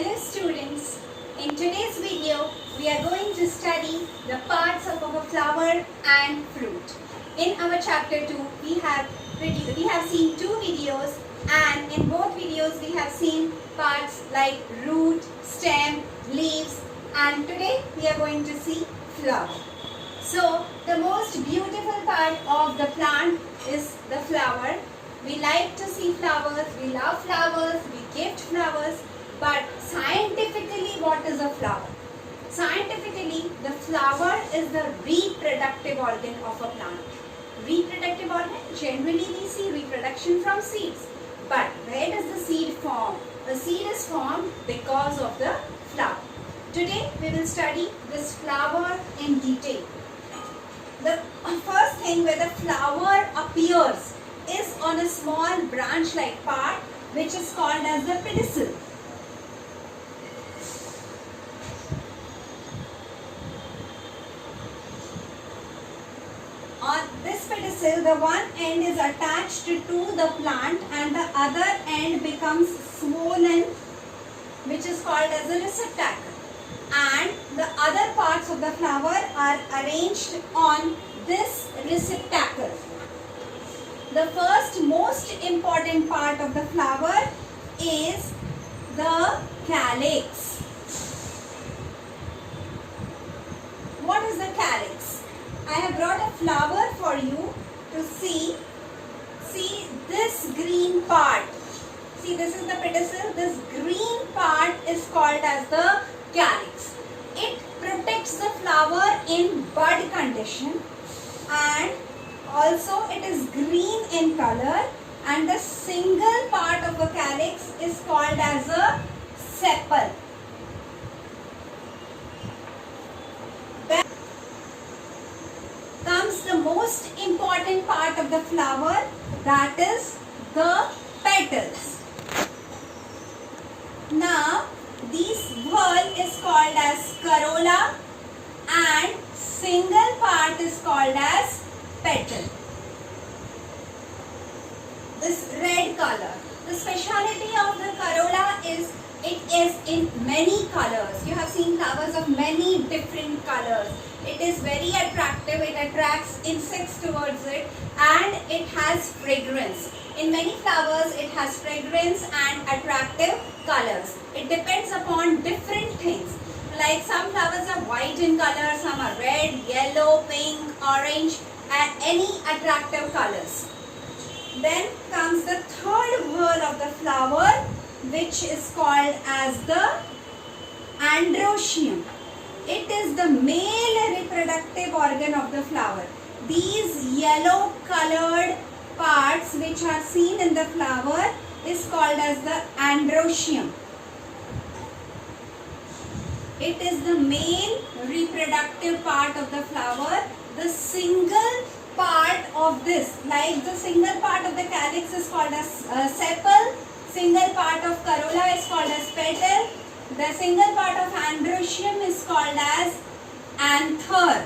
Hello students, in today's video we are going to study the parts of our flower and fruit. In our chapter 2 we have seen two videos, and in both videos we have seen parts like root, stem, leaves, and today we are going to see flower. So the most beautiful part of the plant is the flower. We like to see flowers, we love flowers, we gift flowers. But scientifically, what is a flower? Scientifically, the flower is the reproductive organ of a plant. Reproductive organ, generally we see reproduction from seeds. But where does the seed form? The seed is formed because of the flower. Today we will study this flower in detail. The first thing where the flower appears is on a small branch-like part which is called as the pedicel. On this pedicel, the one end is attached to the plant and the other end becomes swollen, which is called as a receptacle. And the other parts of the flower are arranged on this receptacle. The first most important part of the flower is the calyx. What is the calyx? I have brought a flower for you to see. See this green part. See, this is the pedicel. This green part is called as the calyx. It protects the flower in bud condition, and also it is green in color, and the single part of a calyx is called as a sepal. Then comes the most important part of the flower, that is the petals. Now this whorl is called as corolla and single part is called as petal. This red color. The speciality of the corolla is it is in many colors. You have seen flowers of many different colors. It is very attractive. It attracts insects towards it, and it has fragrance. In many flowers it has fragrance and attractive colors. It depends upon different things. Like some flowers are white in color, some are red, yellow, pink, orange, and any attractive colors. Then comes the third whorl of the flower, which is called as the androecium. It is the male reproductive organ of the flower. These yellow colored parts which are seen in the flower is called as the androecium. It is the male reproductive part of the flower. The single part of this, like the single part of the calyx is called as sepal, single part of corolla is called as petal, the single part of androecium is called as anther.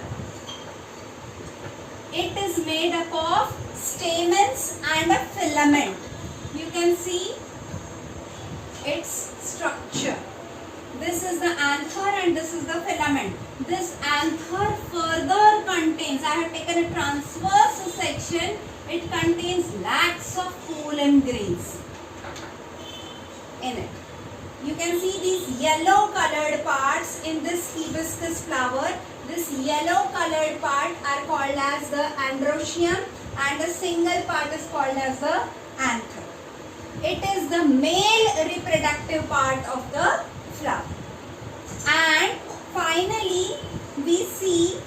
It is made up of stamens and a filament. You can see its structure. This is the anther and this is the filament. This anther further contains, I have taken a transverse section, it contains lakhs of pollen grains in it. You can see these yellow colored parts in this hibiscus flower. This yellow colored part are called as the androecium and the single part is called as the anther. It is the male reproductive part of the flower. And finally we see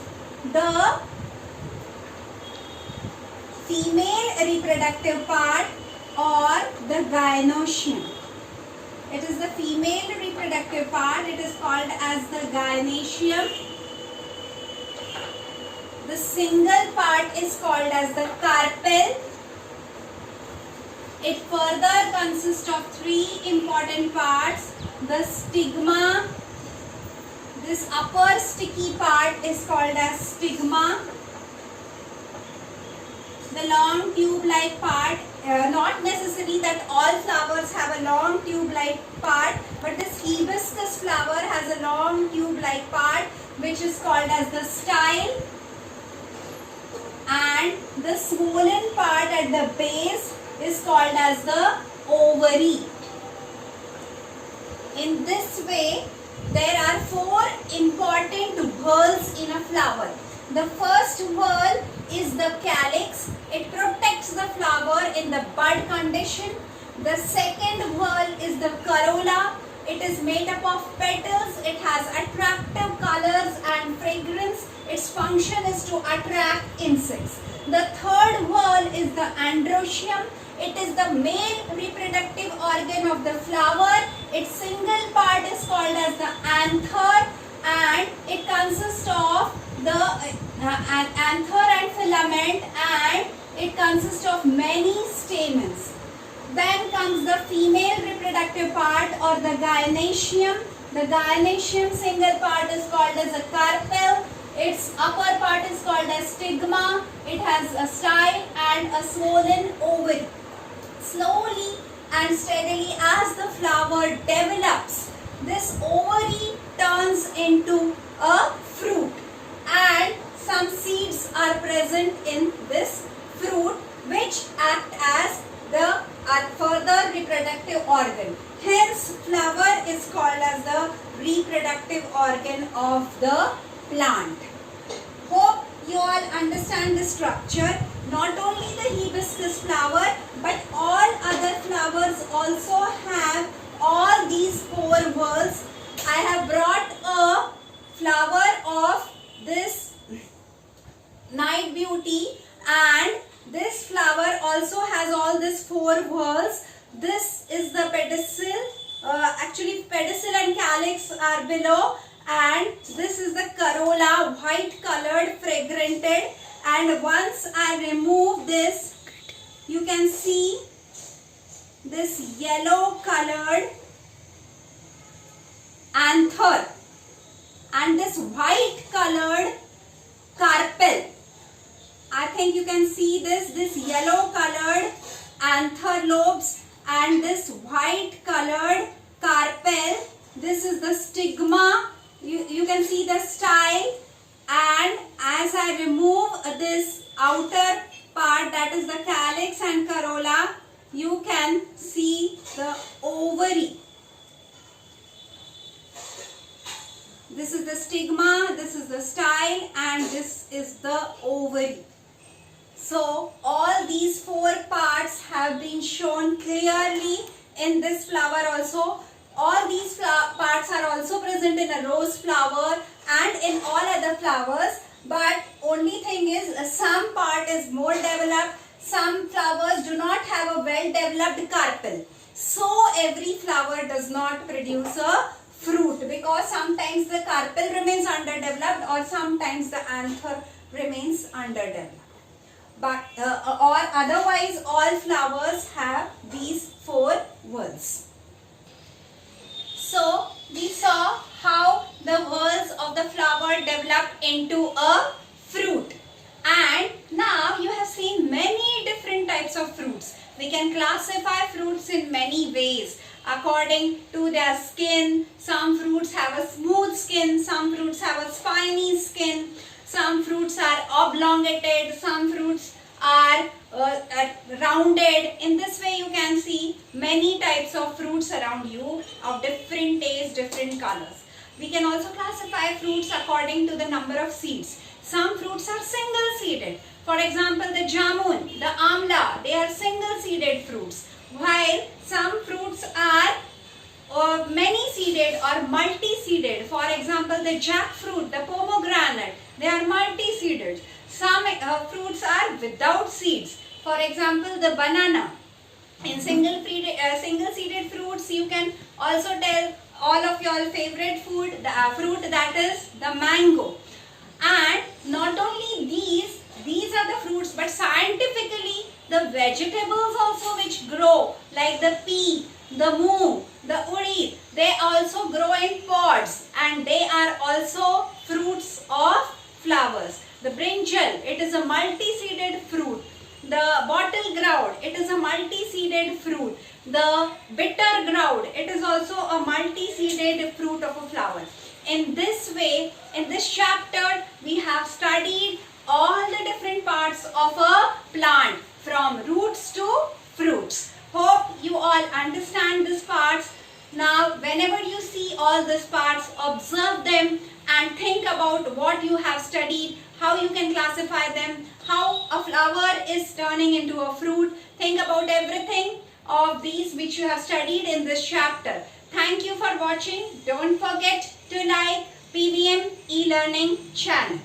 the female reproductive part or the gynoecium. It is the female reproductive part. It is called as the gynoecium. The single part is called as the carpel. It further consists of three important parts. The stigma. This upper sticky part is called as stigma. The long tube-like part, not necessary that all flowers have a long tube-like part, but this hibiscus like part which is called as the style, and the swollen part at the base is called as the ovary. In this way, there are four important whorls in a flower. The first whorl is the calyx. It protects the flower in the bud condition. The second whorl is the corolla. It is made up of petals. It has attractive colors and fragrance. Its function is to attract insects. The third whorl is the androecium. It is the male reproductive organ of the flower. Its single part is called as the anther, and it consists of the anther and filament, and it consists of many stamens. Then comes the female reproductive part, or the gynoecium. The gynoecium single part is called as a carpel. Its upper part is called as stigma. It has a style and a swollen ovary. Slowly and steadily, as the flower develops, this ovary turns into a fruit, and some seeds are present in this fruit which act as the further reproductive organ. Hence, flower is called as the reproductive organ of the plant. Hope you all understand the structure. Not only the hibiscus flower, but all other flowers also have all these four whorls. I have brought a flower of this night beauty, and this flower also has all these four whorls. This is the pedicel. Actually, pedicel and calyx are below, and this is the corolla, white colored, fragranted. And once I remove this, you can see this yellow colored anther and this white colored carpel. I think you can see this yellow colored anther lobes and this white colored carpel. This is the stigma. You can see the style, and as I remove this outer part, that is the calyx and corolla, you can see the ovary. This is the stigma, this is the style, and this is the ovary. So all these four parts have been shown clearly in this flower also. All these parts are also present in a rose flower and in all other flowers, but only thing is some part is more developed. Some flowers do not have a well developed carpel. So every flower does not produce a fruit, because sometimes the carpel remains underdeveloped or sometimes the anther remains underdeveloped. But or otherwise all flowers have these four whorls. So we saw how the whorls of the flower develop into a fruit, and now you have seen many different types of fruits. We can classify fruits in many ways according to their skin. Some fruits have a smooth skin, some fruits have a spiny skin, some fruits are oblongated, some fruits are rounded. In this way you can see many types of fruits around you of different taste, different colors. We can also classify fruits according to the number of seeds. Some fruits are single seeded. For example, the jamun, the amla, they are single seeded fruits, while some fruits are many seeded or multi seeded. For example, the jackfruit, the pomegranate, they are multi seeded. Some fruits are without seeds. For example, the banana. In single seeded fruits, you can also tell all of your favorite fruit that is the mango. And not only these are the fruits, but scientifically the vegetables also which grow, like the pea, the moong, the urid, they also grow in pods, and they are also fruits of flowers. The brinjal, it is a multi-seeded fruit. The bottle ground, it is a multi-seeded fruit. The bitter gourd, it is also a multi-seeded fruit of a flower. In this way, in this chapter, we have studied all the different parts of a plant, from roots to fruits. Hope you all understand these parts. Now, whenever you see all these parts, observe them and think about what you have studied, how you can classify them, how a flower is turning into a fruit. Think about everything of these which you have studied in this chapter. Thank you for watching. Don't forget to like PVM e-learning channel.